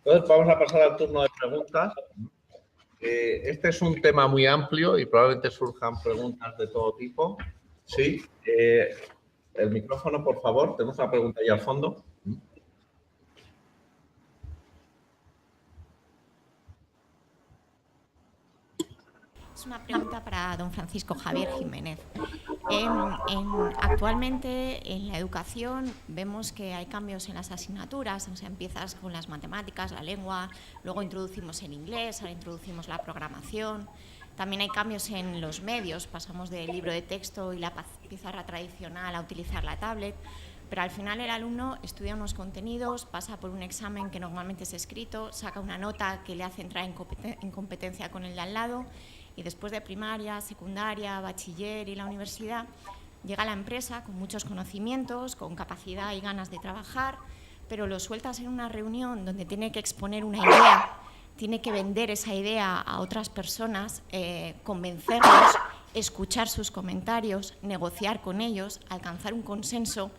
Entonces, vamos a pasar al turno de preguntas. Este es un tema muy amplio y probablemente surjan preguntas de todo tipo. Sí. El micrófono, por favor. Tenemos una pregunta ahí al fondo. Es una pregunta para don Francisco Javier Jiménez. Actualmente en la educación vemos que hay cambios en las asignaturas, o sea, empiezas con las matemáticas, la lengua, luego introducimos el inglés, ahora introducimos la programación. También hay cambios en los medios, pasamos del libro de texto y la pizarra tradicional a utilizar la tablet, pero al final el alumno estudia unos contenidos, pasa por un examen que normalmente es escrito, saca una nota que le hace entrar en competencia con el de al lado, y después de primaria, secundaria, bachiller y la universidad, llega a la empresa con muchos conocimientos, con capacidad y ganas de trabajar, pero lo sueltas en una reunión donde tiene que exponer una idea, tiene que vender esa idea a otras personas, convencerlos, escuchar sus comentarios, negociar con ellos, alcanzar un consenso,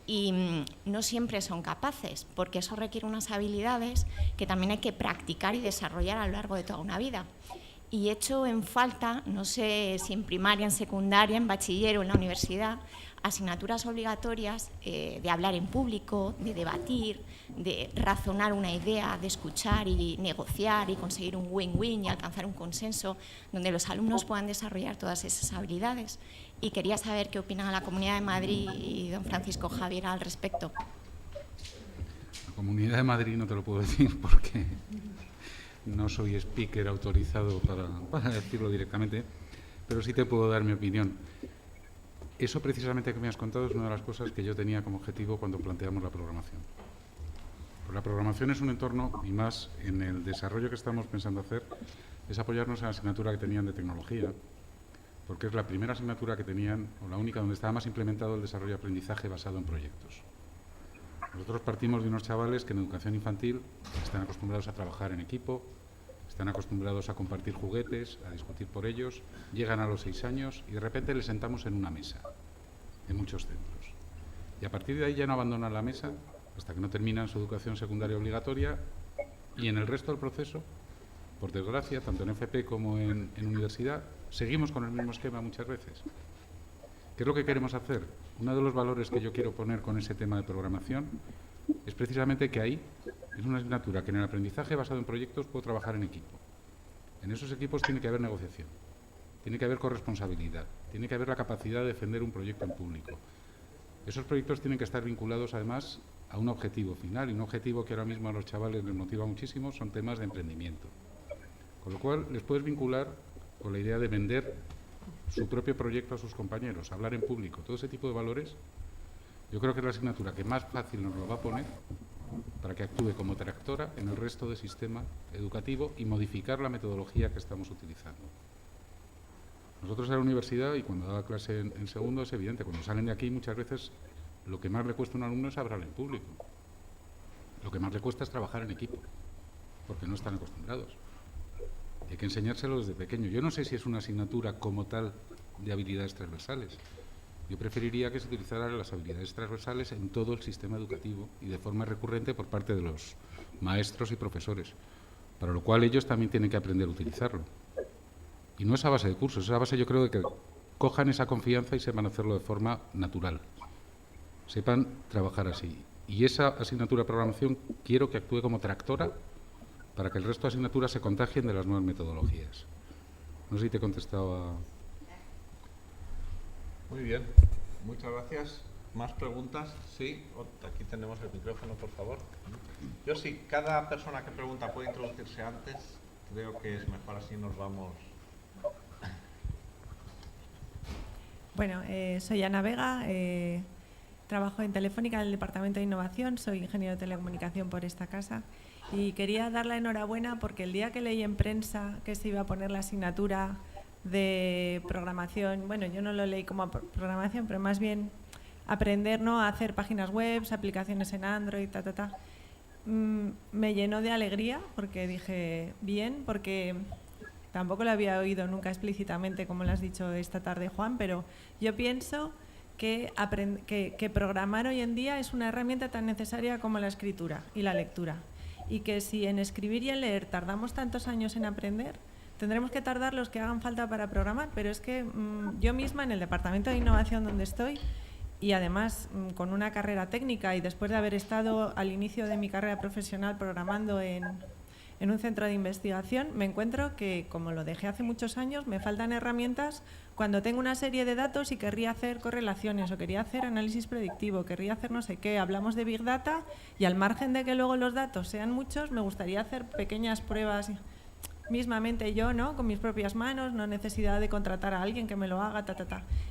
y no siempre son capaces, porque eso requiere unas habilidades que también hay que practicar y desarrollar a lo largo de toda una vida. Y echo en falta, no sé si en primaria, en secundaria, en bachiller o en la universidad, asignaturas obligatorias de hablar en público, de debatir, de razonar una idea, de escuchar y negociar y conseguir un win-win y alcanzar un consenso, donde los alumnos puedan desarrollar todas esas habilidades. Y quería saber qué opinan la Comunidad de Madrid y don Francisco Javier al respecto. La Comunidad de Madrid no te lo puedo decir porque no soy speaker autorizado para decirlo directamente, pero sí te puedo dar mi opinión. Eso precisamente que me has contado es una de las cosas que yo tenía como objetivo cuando planteamos la programación. Pues la programación es un entorno, y más en el desarrollo que estamos pensando hacer, es apoyarnos en la asignatura que tenían de tecnología, porque es la primera asignatura que tenían, o la única donde estaba más implementado el desarrollo de aprendizaje basado en proyectos. Nosotros partimos de unos chavales que en educación infantil están acostumbrados a trabajar en equipo, están acostumbrados a compartir juguetes, a discutir por ellos, llegan a los 6 años y de repente les sentamos en una mesa, en muchos centros. Y a partir de ahí ya no abandonan la mesa hasta que no terminan su educación secundaria obligatoria, y en el resto del proceso, por desgracia, tanto en FP como en universidad, seguimos con el mismo esquema muchas veces. ¿Qué es lo que queremos hacer? Uno de los valores que yo quiero poner con ese tema de programación es precisamente que ahí es una asignatura que en el aprendizaje basado en proyectos puedo trabajar en equipo. En esos equipos tiene que haber negociación, tiene que haber corresponsabilidad, tiene que haber la capacidad de defender un proyecto en público. Esos proyectos tienen que estar vinculados además a un objetivo final, y un objetivo que ahora mismo a los chavales les motiva muchísimo son temas de emprendimiento. Con lo cual les puedes vincular con la idea de vender su propio proyecto a sus compañeros, hablar en público, todo ese tipo de valores. Yo creo que es la asignatura que más fácil nos lo va a poner para que actúe como tractora en el resto del sistema educativo y modificar la metodología que estamos utilizando. Nosotros en la universidad, y cuando daba clase en segundo, es evidente, cuando salen de aquí muchas veces lo que más le cuesta a un alumno es hablar en público. Lo que más le cuesta es trabajar en equipo, porque no están acostumbrados. Hay que enseñárselo desde pequeño. Yo no sé si es una asignatura como tal de habilidades transversales. Yo preferiría que se utilizaran las habilidades transversales en todo el sistema educativo y de forma recurrente por parte de los maestros y profesores, para lo cual ellos también tienen que aprender a utilizarlo. Y no es a base de cursos, es a base, yo creo, de que cojan esa confianza y sepan hacerlo de forma natural, sepan trabajar así. Y esa asignatura de programación quiero que actúe como tractora para que el resto de asignaturas se contagien de las nuevas metodologías. No sé si te he contestado a... Muy bien, muchas gracias. ¿Más preguntas? Sí, aquí tenemos el micrófono, por favor. Yo sí, cada persona que pregunta puede introducirse antes. Creo que es mejor así, nos vamos. Bueno, soy Ana Vega, trabajo en Telefónica en el Departamento de Innovación, soy ingeniero de telecomunicación por esta casa y quería dar la enhorabuena porque el día que leí en prensa que se iba a poner la asignatura de programación, bueno, yo no lo leí como programación, pero más bien aprender, ¿no?, a hacer páginas web, aplicaciones en Android, me llenó de alegría porque dije, bien, porque tampoco lo había oído nunca explícitamente como lo has dicho esta tarde, Juan, pero yo pienso que programar hoy en día es una herramienta tan necesaria como la escritura y la lectura. y que si en escribir y en leer tardamos tantos años en aprender, tendremos que tardar los que hagan falta para programar, pero es que yo misma en el departamento de innovación donde estoy, y además con una carrera técnica y después de haber estado al inicio de mi carrera profesional programando en un centro de investigación, me encuentro que, como lo dejé hace muchos años, me faltan herramientas cuando tengo una serie de datos y querría hacer correlaciones o quería hacer análisis predictivo, querría hacer no sé qué. Hablamos de Big Data y al margen de que luego los datos sean muchos, me gustaría hacer pequeñas pruebas mismamente yo, ¿no? Con mis propias manos, no necesidad de contratar a alguien que me lo haga,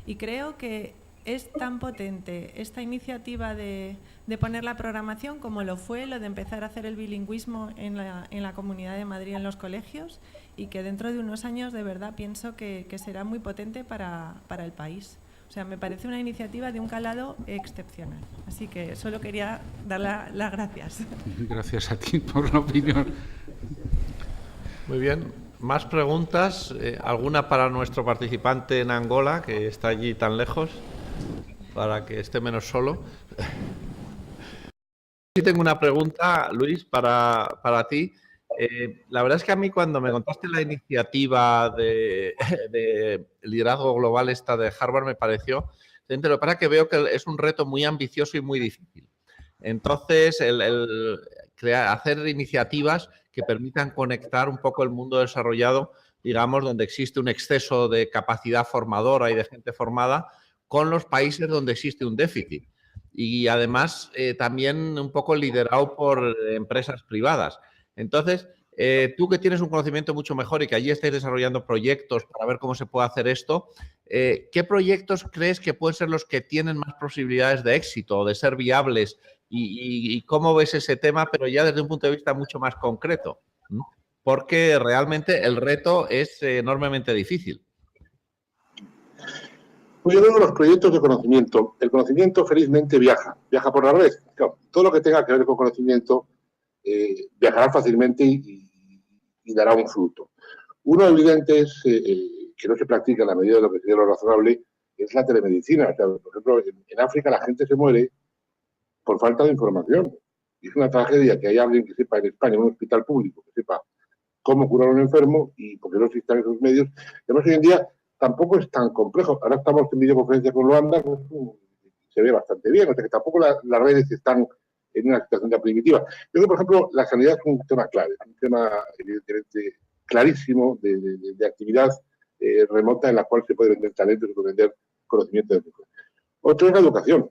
Y creo que es tan potente esta iniciativa de poner la programación como lo fue lo de empezar a hacer el bilingüismo en la Comunidad de Madrid en los colegios, y que dentro de unos años de verdad pienso que será muy potente para el país. O sea, me parece una iniciativa de un calado excepcional. Así que solo quería dar las gracias. Gracias a ti por la opinión. Muy bien. ¿Más preguntas? ¿Alguna para nuestro participante en Angola, que está allí tan lejos, para que esté menos solo? Sí tengo una pregunta, Luis, para ti. La verdad es que a mí, cuando me contaste la iniciativa de liderazgo global esta de Harvard, me pareció excelente. Lo que pasa es que veo que es un reto muy ambicioso y muy difícil. Entonces, hacer iniciativas que permitan conectar un poco el mundo desarrollado, digamos, donde existe un exceso de capacidad formadora y de gente formada, con los países donde existe un déficit. Y además también un poco liderado por empresas privadas. Entonces, tú que tienes un conocimiento mucho mejor y que allí estáis desarrollando proyectos para ver cómo se puede hacer esto, ¿qué proyectos crees que pueden ser los que tienen más posibilidades de éxito o de ser viables? ¿Y cómo ves ese tema, pero ya desde un punto de vista mucho más concreto? Porque realmente el reto es enormemente difícil. Pues yo creo que los proyectos de conocimiento, el conocimiento felizmente viaja por la red. Claro, todo lo que tenga que ver con conocimiento viajará fácilmente y dará un fruto. Uno evidente es que no se practica en la medida de lo que sería lo razonable, es la telemedicina. O sea, por ejemplo, en África la gente se muere por falta de información. Y es una tragedia que haya alguien que sepa en España, en un hospital público, que sepa cómo curar a un enfermo y porque no existen esos medios. Además, hoy en día tampoco es tan complejo. Ahora estamos en videoconferencia con Luanda, pues, se ve bastante bien, o sea que tampoco las redes están en una situación tan primitiva. Yo creo que, por ejemplo, la sanidad es un tema clave, un tema evidentemente clarísimo de actividad remota en la cual se puede vender talento, se puede vender conocimiento. Otro es la educación.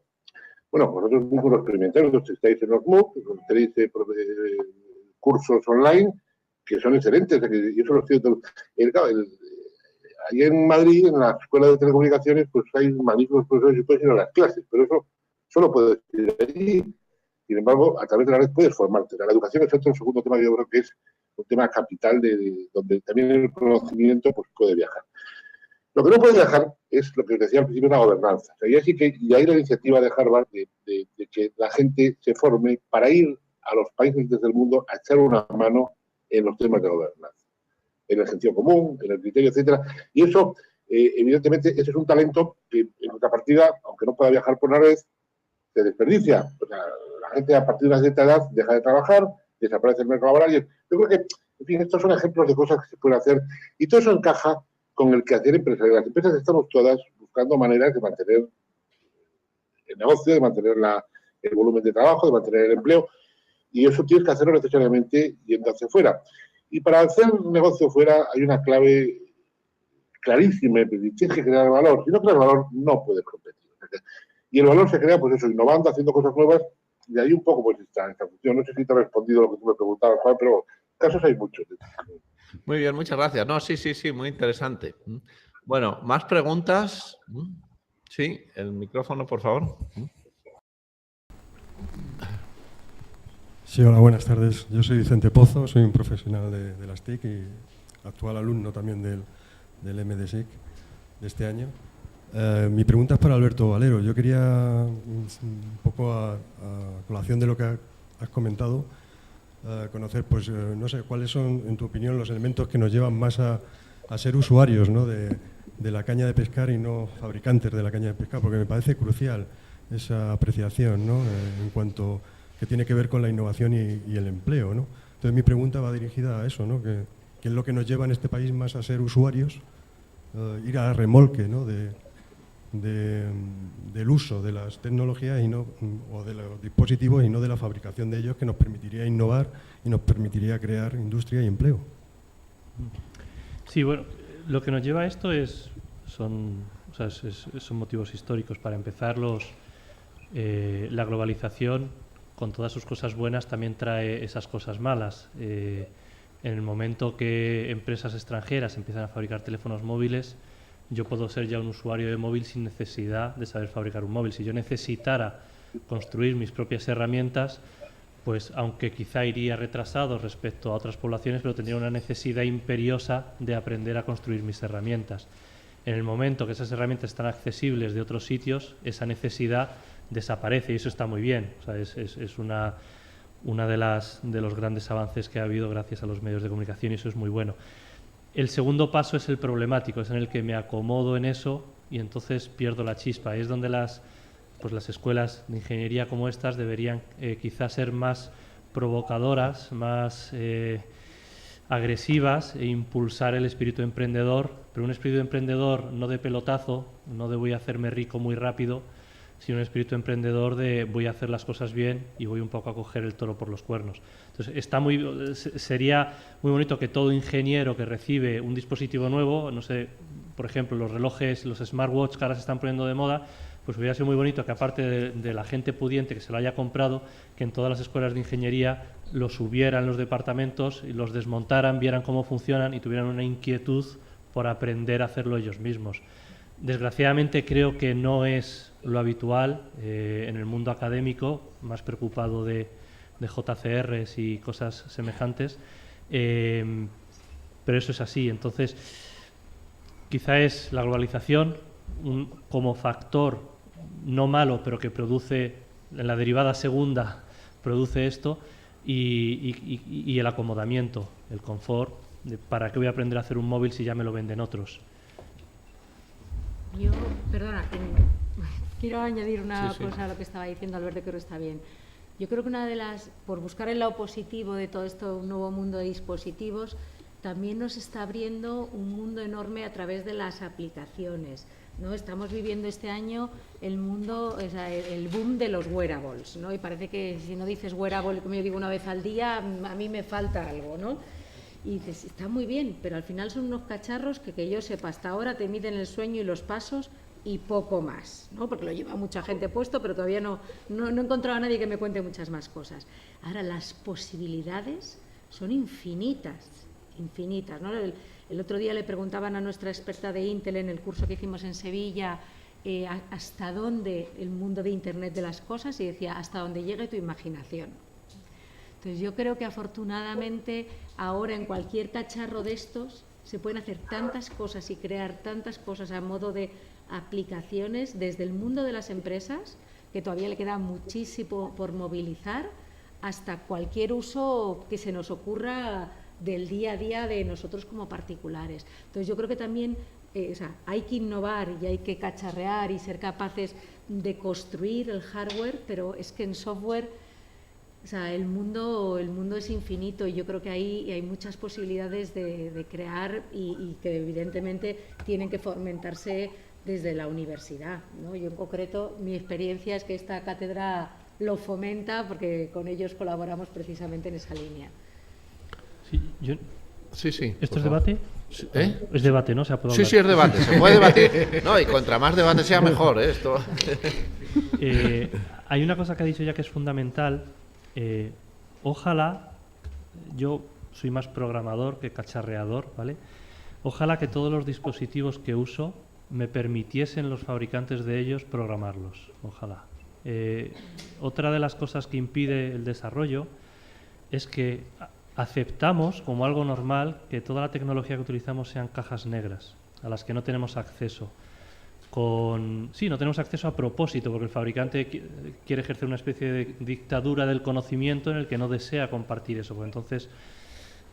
Bueno, vosotros mismos lo experimentáis, vosotros estáis en los MOOC, tenéis cursos online que son excelentes, y eso lo siento. Ahí en Madrid, en la Escuela de Telecomunicaciones, pues hay magníficos profesores y puedes ir a las clases, pero eso solo puedes ir allí. Sin embargo, a través de la red puedes formarte. La educación es otro segundo tema que yo creo que es un tema capital donde también el conocimiento pues, puede viajar. Lo que no puede viajar es lo que os decía al principio, la gobernanza. O sea, y hay la iniciativa de Harvard de que la gente se forme para ir a los países del mundo a echar una mano en los temas de gobernanza, en el sentido común, en el criterio, etcétera. Y eso, evidentemente, ese es un talento que en contrapartida, aunque no pueda viajar por la red, se desperdicia. O sea, la gente a partir de una cierta edad deja de trabajar, desaparece el mercado laboral. Yo creo que, en fin, estos son ejemplos de cosas que se pueden hacer y todo eso encaja con el quehacer empresarial. Las empresas estamos todas buscando maneras de mantener el negocio, de mantener el volumen de trabajo, de mantener el empleo, y eso tienes que hacerlo necesariamente yendo hacia afuera. Y para hacer un negocio fuera hay una clave clarísima, tienes que crear valor. Si no creas valor, no puedes competir. Y el valor se crea, pues eso, innovando, haciendo cosas nuevas, y ahí un poco pues esta función. No sé si te he respondido lo que tú me preguntabas, Juan, pero casos hay muchos. Muy bien, muchas gracias. No, sí, muy interesante. Bueno, ¿más preguntas? Sí, el micrófono, por favor. Sí, hola, buenas tardes. Yo soy Vicente Pozo, soy un profesional de las TIC y actual alumno también del MDSIC de este año. Mi pregunta es para Alberto Valero. Yo quería, un poco a colación de lo que has comentado, conocer, pues, no sé, cuáles son, en tu opinión, los elementos que nos llevan más a ser usuarios, ¿no?, de la caña de pescar y no fabricantes de la caña de pescar, porque me parece crucial esa apreciación, ¿no?, en cuanto que tiene que ver con la innovación y el empleo, ¿no? Entonces mi pregunta va dirigida a eso, ¿no? Que es lo que nos lleva en este país más a ser usuarios, ir a remolque, ¿no? del uso de las tecnologías o de los dispositivos y no de la fabricación de ellos, que nos permitiría innovar y nos permitiría crear industria y empleo. Sí, bueno, lo que nos lleva a esto son motivos históricos. Para empezar, la globalización, con todas sus cosas buenas, también trae esas cosas malas. En el momento que empresas extranjeras empiezan a fabricar teléfonos móviles, yo puedo ser ya un usuario de móvil sin necesidad de saber fabricar un móvil. Si yo necesitara construir mis propias herramientas, pues aunque quizá iría retrasado respecto a otras poblaciones, pero tendría una necesidad imperiosa de aprender a construir mis herramientas. En el momento que esas herramientas están accesibles de otros sitios, esa necesidad desaparece y eso está muy bien. O sea, es una de los grandes avances que ha habido gracias a los medios de comunicación y eso es muy bueno. El segundo paso es el problemático, es en el que me acomodo en eso y entonces pierdo la chispa. Es donde las escuelas de ingeniería como estas deberían quizás ser más provocadoras, más agresivas e impulsar el espíritu emprendedor, pero un espíritu emprendedor no de pelotazo, no de voy a hacerme rico muy rápido, sino un espíritu emprendedor de voy a hacer las cosas bien y voy un poco a coger el toro por los cuernos. Entonces, sería muy bonito que todo ingeniero que recibe un dispositivo nuevo, no sé, por ejemplo, los relojes, los smartwatch que ahora se están poniendo de moda, pues hubiera sido muy bonito que aparte de la gente pudiente que se lo haya comprado, que en todas las escuelas de ingeniería los hubieran los departamentos y los desmontaran, vieran cómo funcionan y tuvieran una inquietud por aprender a hacerlo ellos mismos. Desgraciadamente creo que no es lo habitual en el mundo académico, más preocupado de JCRs y cosas semejantes, pero eso es así. Entonces, quizá es la globalización como factor no malo, pero que produce, en la derivada segunda, produce esto, y el acomodamiento, el confort, de ¿para qué voy a aprender a hacer un móvil si ya me lo venden otros? Yo, perdona, quiero añadir una cosa a lo que estaba diciendo Alberto, que creo que está bien. Yo creo que una de las, por buscar el lado positivo de todo esto, un nuevo mundo de dispositivos, también nos está abriendo un mundo enorme a través de las aplicaciones, ¿no? Estamos viviendo este año el mundo, o sea, el boom de los wearables, ¿no? Y parece que si no dices wearable, como yo digo una vez al día, a mí me falta algo, ¿no? Y dices, está muy bien, pero al final son unos cacharros que yo sepa, hasta ahora te miden el sueño y los pasos y poco más, ¿no? Porque lo lleva mucha gente puesto, pero todavía no he encontrado a nadie que me cuente muchas más cosas. Ahora, las posibilidades son infinitas, ¿no? El otro día le preguntaban a nuestra experta de Intel en el curso que hicimos en Sevilla hasta dónde el mundo de Internet de las cosas, y decía, hasta donde llegue tu imaginación. Entonces yo creo que afortunadamente ahora en cualquier cacharro de estos se pueden hacer tantas cosas y crear tantas cosas a modo de aplicaciones desde el mundo de las empresas, que todavía le queda muchísimo por movilizar, hasta cualquier uso que se nos ocurra del día a día de nosotros como particulares. Entonces yo creo que también hay que innovar y hay que cacharrear y ser capaces de construir el hardware, pero es que en software, o sea, el mundo es infinito y yo creo que ahí hay muchas posibilidades de crear y que evidentemente tienen que fomentarse desde la universidad, ¿no? Yo en concreto, mi experiencia es que esta cátedra lo fomenta porque con ellos colaboramos precisamente en esa línea. Sí. ¿Esto es debate? Es debate, ¿no? Sí, es debate. Se puede debatir. No, y contra más debate sea mejor, ¿eh? Esto. Hay una cosa que ha dicho ya que es fundamental. Ojalá, yo soy más programador que cacharreador, ¿vale? Ojalá que todos los dispositivos que uso me permitiesen los fabricantes de ellos programarlos. Ojalá. Otra de las cosas que impide el desarrollo es que aceptamos como algo normal que toda la tecnología que utilizamos sean cajas negras, a las que no tenemos acceso. Sí, no tenemos acceso a propósito, porque el fabricante quiere ejercer una especie de dictadura del conocimiento en el que no desea compartir eso, porque entonces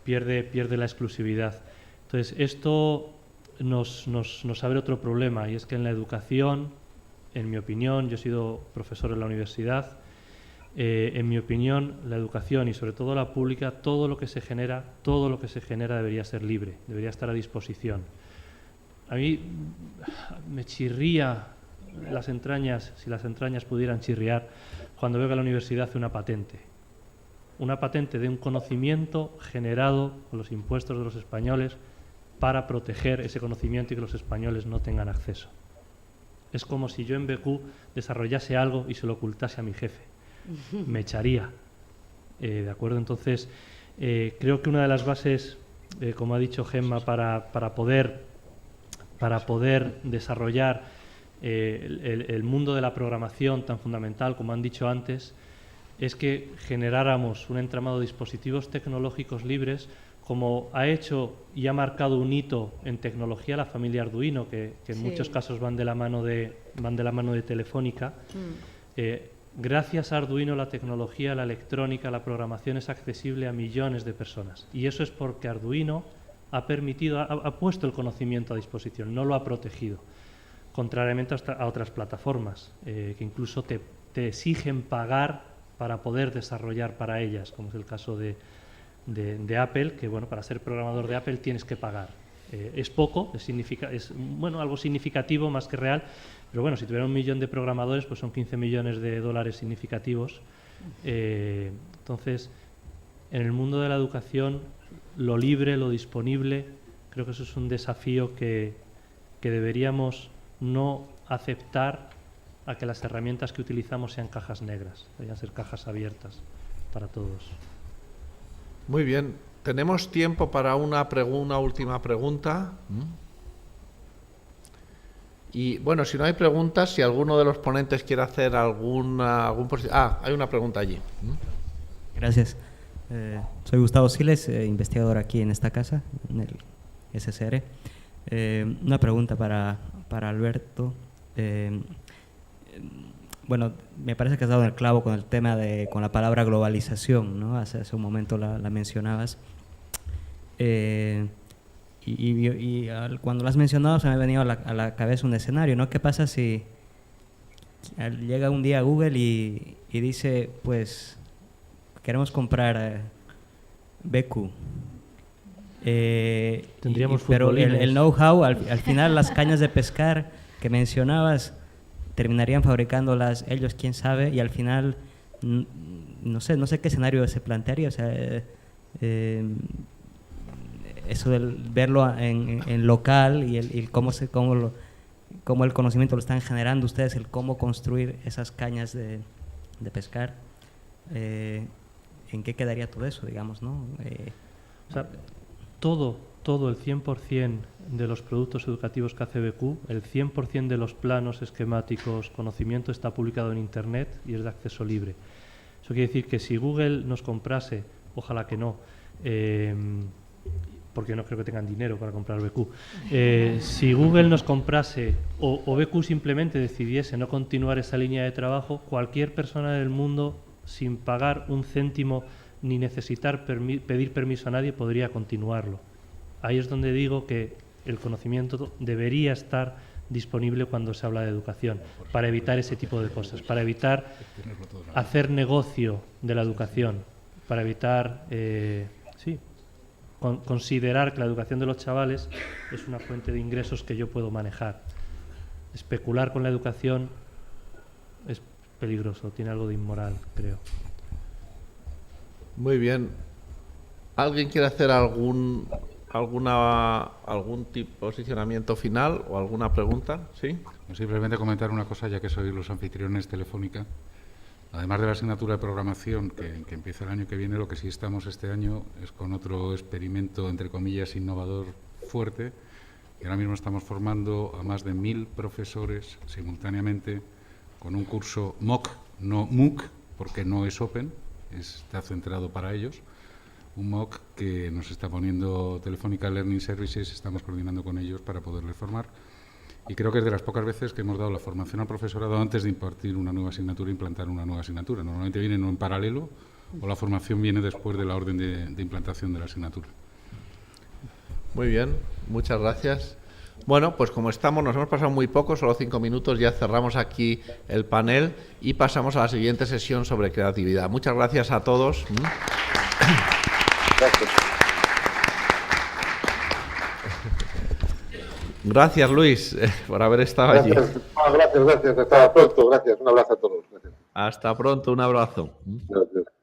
pierde la exclusividad. Entonces, esto nos abre otro problema, y es que en la educación, en mi opinión, yo he sido profesor en la universidad, En mi opinión, la educación y sobre todo la pública, todo lo que se genera debería ser libre, debería estar a disposición. A mí me chirría las entrañas, si las entrañas pudieran chirriar, cuando veo que la universidad hace una patente de un conocimiento generado con los impuestos de los españoles para proteger ese conocimiento y que los españoles no tengan acceso. Es como si yo en BQ desarrollase algo y se lo ocultase a mi jefe. Me echaría. ¿De acuerdo? Entonces, creo que una de las bases, como ha dicho Gemma, para poder desarrollar el mundo de la programación tan fundamental, como han dicho antes, es que generáramos un entramado de dispositivos tecnológicos libres, como ha hecho y ha marcado un hito en tecnología la familia Arduino, que en muchos casos van de la mano de Telefónica. Gracias a Arduino la tecnología, la electrónica, la programación es accesible a millones de personas. Y eso es porque Arduino ha puesto el conocimiento a disposición, no lo ha protegido. Contrariamente a otras plataformas, que incluso te exigen pagar para poder desarrollar para ellas, como es el caso de Apple, que bueno, para ser programador de Apple tienes que pagar. Es poco, es algo significativo más que real, pero bueno, si tuviera 1 millón de programadores, pues son 15 millones de dólares significativos. Entonces, en el mundo de la educación, lo libre, lo disponible, creo que eso es un desafío que deberíamos no aceptar a que las herramientas que utilizamos sean cajas negras, deberían ser cajas abiertas para todos. Muy bien. Tenemos tiempo para una última pregunta. Y bueno, si no hay preguntas, si alguno de los ponentes quiere hacer hay una pregunta allí. Gracias. Soy Gustavo Siles, investigador aquí en esta casa, en el SSR. Una pregunta para Alberto. Bueno, me parece que has dado en el clavo con el tema con la palabra globalización, ¿no? Hace un momento la mencionabas. Cuando la has mencionado se me ha venido a la cabeza un escenario, ¿no? ¿Qué pasa si llega un día Google y dice, pues, queremos comprar BQ? Tendríamos pero futbolines. el know-how, al final las cañas de pescar que mencionabas, terminarían fabricándolas ellos, quién sabe, y al final no sé qué escenario se plantearía, o sea, eso de verlo en local y cómo el conocimiento lo están generando ustedes, el cómo construir esas cañas de pescar, ¿en qué quedaría todo eso, digamos, no? O sea, todo el 100% de los productos educativos que hace BQ, el 100% de los planos, esquemáticos, conocimiento está publicado en Internet y es de acceso libre. Eso quiere decir que si Google nos comprase, ojalá que no, porque no creo que tengan dinero para comprar BQ, si Google nos comprase o BQ simplemente decidiese no continuar esa línea de trabajo, cualquier persona del mundo, sin pagar un céntimo ni necesitar pedir permiso a nadie, podría continuarlo. Ahí es donde digo que el conocimiento debería estar disponible cuando se habla de educación, para evitar ese tipo de cosas, para evitar hacer negocio de la educación, para evitar considerar que la educación de los chavales es una fuente de ingresos que yo puedo manejar. Especular con la educación es peligroso, tiene algo de inmoral, creo. Muy bien. ¿Alguien quiere hacer algún posicionamiento final o alguna pregunta? ¿Sí? Simplemente comentar una cosa, ya que sois los anfitriones Telefónica. Además de la asignatura de programación que empieza el año que viene, lo que sí estamos este año es con otro experimento, entre comillas, innovador fuerte. Y ahora mismo estamos formando a más de 1000 profesores simultáneamente con un curso MOOC, no MOOC, porque no es Open, está centrado para ellos. Un MOOC que nos está poniendo Telefónica Learning Services, estamos coordinando con ellos para poderles formar. Y creo que es de las pocas veces que hemos dado la formación al profesorado antes de impartir una nueva asignatura e implantar una nueva asignatura. Normalmente vienen en paralelo o la formación viene después de la orden de implantación de la asignatura. Muy bien, muchas gracias. Bueno, pues como estamos, nos hemos pasado muy poco, solo 5 minutos, ya cerramos aquí el panel y pasamos a la siguiente sesión sobre creatividad. Muchas gracias a todos. Gracias. Gracias, Luis, por haber estado allí. Gracias. Hasta pronto. Gracias. Un abrazo a todos. Gracias. Hasta pronto, un abrazo. Gracias.